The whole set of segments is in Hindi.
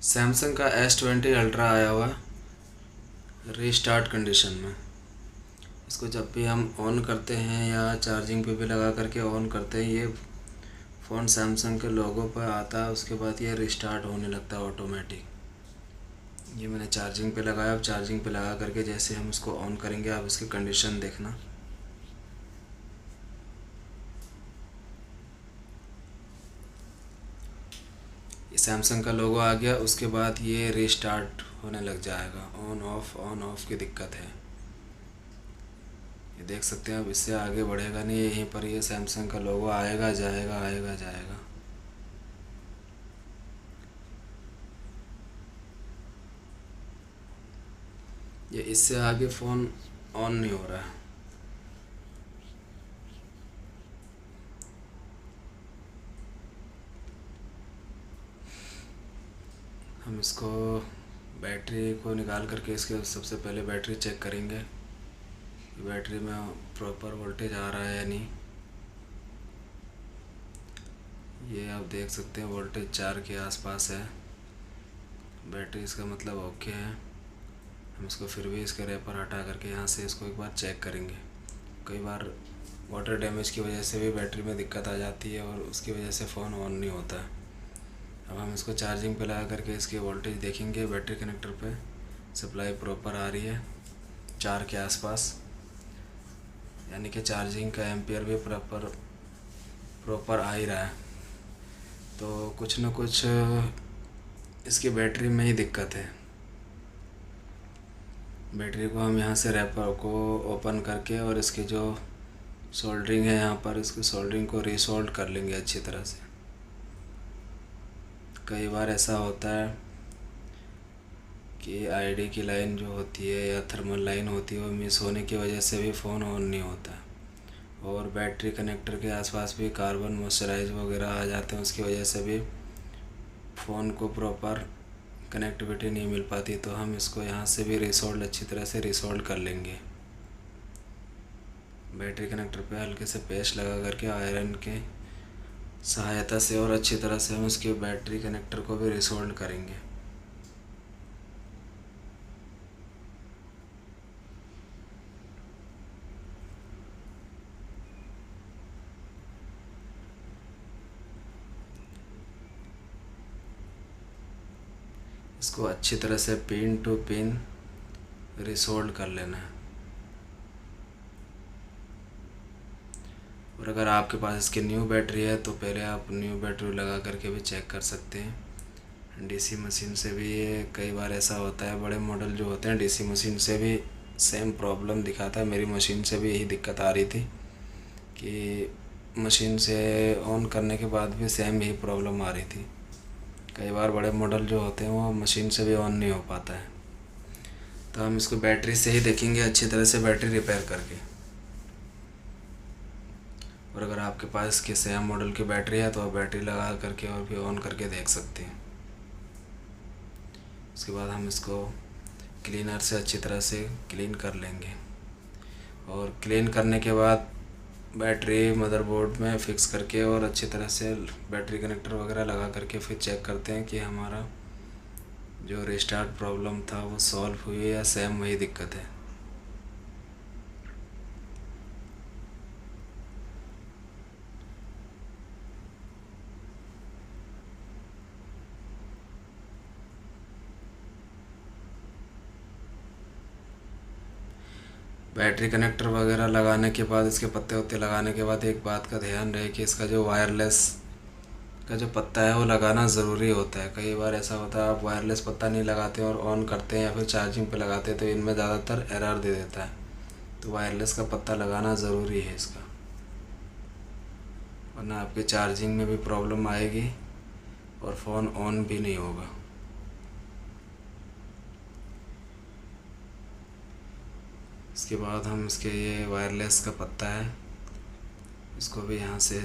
सैमसंग का S20 अल्ट्रा आया हुआ है रीस्टार्ट कंडीशन में। इसको जब भी हम ऑन करते हैं या चार्जिंग पे भी लगा करके ऑन करते हैं, ये फ़ोन सैमसंग के लोगो पर आता है। उसके बाद ये रीस्टार्ट होने लगता है ऑटोमेटिक। ये मैंने चार्जिंग पे लगाया। अब चार्जिंग पे लगा करके जैसे हम इसको ऑन करेंगे, आप इसकी कंडीशन देखना। ये सैमसंग का लोगो आ गया। उसके बाद ये रीस्टार्ट होने लग जाएगा। ऑन ऑफ की दिक्कत है, ये देख सकते हैं। अब इससे आगे बढ़ेगा नहीं, यहीं पर ये सैमसंग का लोगो आएगा जाएगा आएगा जाएगा। ये इससे आगे फ़ोन ऑन नहीं हो रहा है। हम इसको बैटरी को निकाल करके इसके सबसे पहले बैटरी चेक करेंगे कि बैटरी में प्रॉपर वोल्टेज आ रहा है या नहीं। ये आप देख सकते हैं वोल्टेज 4 के आसपास है। बैटरी इसका मतलब ओके है। हम इसको फिर भी इसके रैपर हटा करके यहाँ से इसको एक बार चेक करेंगे। कई बार वाटर डैमेज की वजह से भी बैटरी में दिक्कत आ जाती है और उसकी वजह से फ़ोन ऑन नहीं होता है। अब हम इसको चार्जिंग पे लगा करके इसकी वोल्टेज देखेंगे। बैटरी कनेक्टर पे सप्लाई प्रॉपर आ रही है 4 के आसपास, यानी कि चार्जिंग का एम्पियर भी प्रॉपर आ ही रहा है। तो कुछ न कुछ इसकी बैटरी में ही दिक्कत है। बैटरी को हम यहाँ से रैपर को ओपन करके और इसकी जो सोल्डरिंग है यहाँ पर, इसकी सोल्डरिंग को रीसोल्ड कर लेंगे अच्छी तरह से। कई बार ऐसा होता है कि आईडी की लाइन जो होती है या थर्मल लाइन होती है वो मिस होने की वजह से भी फ़ोन ऑन नहीं होता। और बैटरी कनेक्टर के आसपास भी कार्बन मॉइस्चराइज वगैरह आ जाते हैं, उसकी वजह से भी फ़ोन को प्रॉपर कनेक्टिविटी नहीं मिल पाती। तो हम इसको यहाँ से भी रिसोल्ड अच्छी तरह से रिसोल्ड कर लेंगे। बैटरी कनेक्टर पे हल्के से पेस्ट लगा करके आयरन के सहायता से और अच्छी तरह से हम उसके बैटरी कनेक्टर को भी रिसोल्ड करेंगे। इसको अच्छी तरह से पिन टू पिन रिसोल्ड कर लेना है। और अगर आपके पास इसकी न्यू बैटरी है तो पहले आप न्यू बैटरी लगा करके भी चेक कर सकते हैं। डीसी मशीन से भी ये कई बार ऐसा होता है, बड़े मॉडल जो होते हैं डीसी मशीन से भी सेम प्रॉब्लम दिखाता है। मेरी मशीन से भी यही दिक्कत आ रही थी कि मशीन से ऑन करने के बाद भी सेम यही प्रॉब्लम आ रही थी। कई बार बड़े मॉडल जो होते हैं वो मशीन से भी ऑन नहीं हो पाता है। तो हम इसको बैटरी से ही देखेंगे अच्छी तरह से, बैटरी रिपेयर करके। और अगर आपके पास इसके सेम मॉडल की बैटरी है तो आप बैटरी लगा करके और भी ऑन करके देख सकते हैं। उसके बाद हम इसको क्लीनर से अच्छी तरह से क्लीन कर लेंगे। और क्लीन करने के बाद बैटरी मदरबोर्ड में फ़िक्स करके और अच्छी तरह से बैटरी कनेक्टर वगैरह लगा करके फिर चेक करते हैं कि हमारा जो रिस्टार्ट प्रॉब्लम था वो सॉल्व हुई है या सेम वही दिक्कत है। बैटरी कनेक्टर वगैरह लगाने के बाद, इसके पत्ते वत्ते लगाने के बाद एक बात का ध्यान रहे कि इसका जो वायरलेस का जो पत्ता है वो लगाना ज़रूरी होता है। कई बार ऐसा होता है आप वायरलेस पत्ता नहीं लगाते और ऑन करते हैं या फिर चार्जिंग पे लगाते हैं तो इनमें ज़्यादातर एरर दे देता है। तो वायरलेस का पत्ता लगाना ज़रूरी है इसका, वरना आपके चार्जिंग में भी प्रॉब्लम आएगी और फ़ोन ऑन भी नहीं होगा। इसके बाद हम इसके ये वायरलेस का पत्ता है इसको भी यहाँ से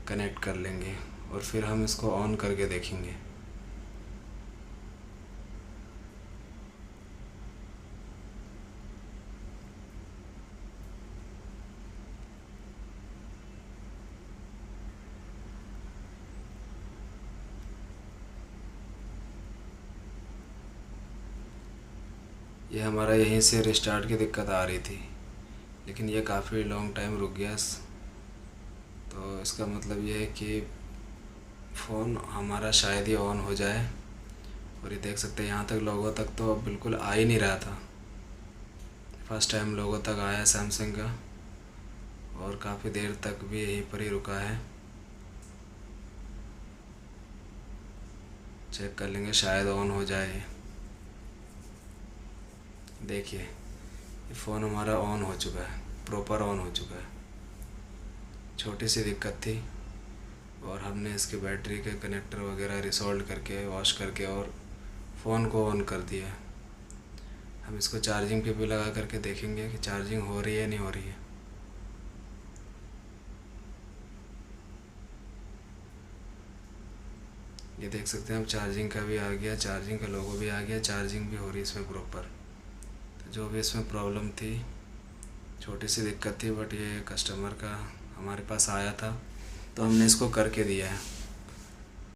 कनेक्ट कर लेंगे और फिर हम इसको ऑन करके देखेंगे। ये हमारा यहीं से रिस्टार्ट की दिक्कत आ रही थी, लेकिन ये काफ़ी लॉन्ग टाइम रुक गया। तो इसका मतलब ये है कि फ़ोन हमारा शायद ही ऑन हो जाए। और ये देख सकते हैं यहाँ तक, लोगों तक तो अब बिल्कुल आ ही नहीं रहा था। फर्स्ट टाइम लोगों तक आया सैमसंग का, और काफ़ी देर तक भी यहीं पर ही रुका है। चेक कर लेंगे, शायद ऑन हो जाए। देखिए ये फ़ोन हमारा ऑन हो चुका है, प्रॉपर ऑन हो चुका है। छोटी सी दिक्कत थी, और हमने इसके बैटरी के कनेक्टर वगैरह रिसोल्व करके, वॉश करके, और फ़ोन को ऑन कर दिया। हम इसको चार्जिंग पे भी लगा करके देखेंगे कि चार्जिंग हो रही है नहीं हो रही है। ये देख सकते हैं, अब चार्जिंग का भी आ गया, चार्जिंग का लोगो भी आ गया, चार्जिंग भी हो रही है इसमें प्रॉपर। तो जो भी इसमें प्रॉब्लम थी, छोटी सी दिक्कत थी, बट ये कस्टमर का हमारे पास आया था तो हमने इसको करके दिया है।